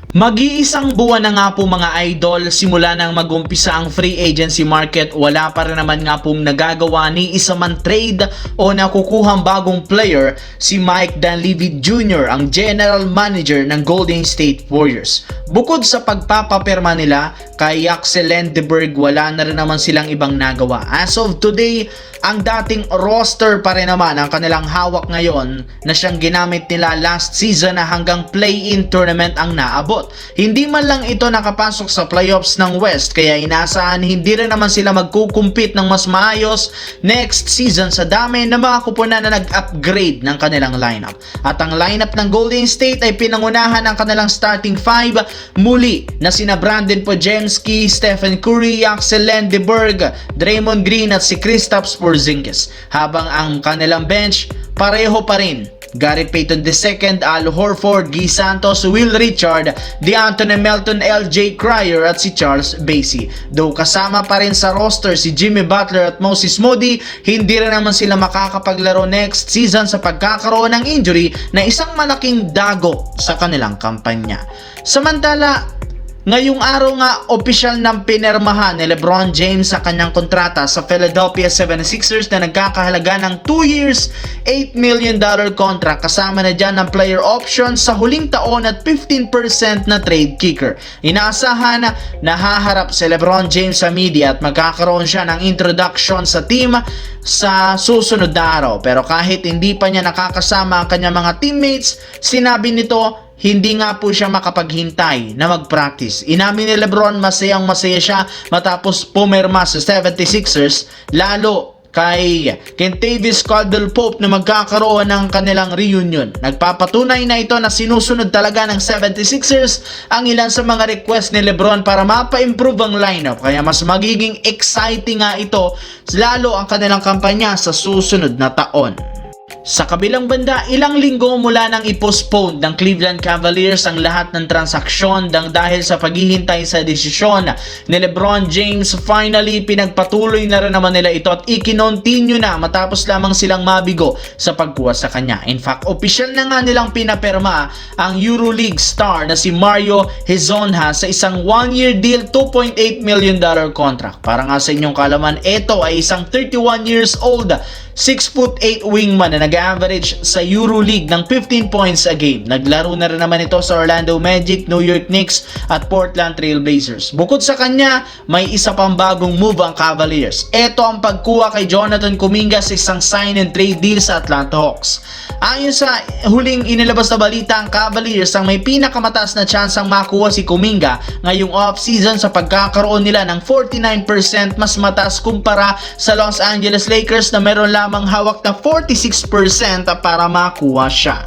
Mag-iisang buwan na nga po mga idol simula nang mag-umpisa ang free agency market, wala pa rin naman nga pong nagagawa ni isa man trade o nakukuhang bagong player si Mike Dunleavy Jr., ang general manager ng Golden State Warriors. Bukod sa pagpapapirma nila kay Axel Lendeberg, wala na rin naman silang ibang nagawa. As of today, ang dating roster pa rin naman ang kanilang hawak ngayon na siyang ginamit nila last season na hanggang play-in tournament ang naabot. Hindi man lang ito nakapasok sa playoffs ng West, kaya inaasahan hindi rin naman sila magkukumpit ng mas maayos next season sa dami ng mga kupunan na nag-upgrade ng kanilang lineup. At ang lineup ng Golden State ay pinangunahan ng kanilang starting five muli na sina Brandon Podziemski, Stephen Curry, Axel Lendeberg, Draymond Green at si Kristaps Porzingis. Habang ang kanilang bench pareho pa rin: Gary Payton II, Al Horford, Guy Santos, Will Richard, DeAnthony Melton, LJ Cryer at si Charles Bassey. Though kasama pa rin sa roster si Jimmy Butler at Moses Moody, hindi rin naman sila makakapaglaro next season sa pagkakaroon ng injury na isang malaking dago sa kanilang kampanya. Samantala, ngayong araw nga, opisyal ng pinirmahan ni LeBron James sa kanyang kontrata sa Philadelphia 76ers na nagkakahalaga ng 2 years, $8 million contract, kasama na dyan ng player option sa huling taon at 15% na trade kicker. Inaasahan na nahaharap si LeBron James sa media at magkakaroon siya ng introduction sa team sa susunod na araw. Pero kahit hindi pa niya nakakasama ang kanyang mga teammates, sinabi nito hindi nga po siya makapaghintay na mag-practice. Inamin ni LeBron masayang masaya siya matapos pumirma sa 76ers, lalo kay Kentavious Caldwell-Pope na magkakaroon ng kanilang reunion. Nagpapatunay na ito na sinusunod talaga ng 76ers ang ilan sa mga request ni LeBron para mapa-improve ang lineup, kaya mas magiging exciting nga ito lalo ang kanilang kampanya sa susunod na taon. Sa kabilang banda, ilang linggo mula nang i-postpone ng Cleveland Cavaliers ang lahat ng transaksyon dahil sa paghihintay sa desisyon ni LeBron James, finally pinagpatuloy na rin naman nila ito at ikinontinue na matapos lamang silang mabigo sa pagkuha sa kanya. In fact, opisyal na nga nilang pinapirma ang EuroLeague star na si Mario Hezonja sa isang 1-year deal, $2.8 million contract. Para nga sa inyong kalaman, ito ay isang 31 years old, 6'8" wingman na nag-average sa EuroLeague ng 15 points a game. Naglaro na rin naman ito sa Orlando Magic, New York Knicks at Portland Trail Blazers. Bukod sa kanya, may isa pang bagong move ang Cavaliers. Ito ang pagkuha kay Jonathan Kuminga sa isang sign and trade deal sa Atlanta Hawks. Ayon sa huling inilabas na balita, ang Cavaliers ang may pinakamataas na tsansang makuha si Kuminga ngayong off-season sa pagkakaroon nila ng 49%, mas mataas kumpara sa Los Angeles Lakers na meron lamang hawak na 46% para makuha siya.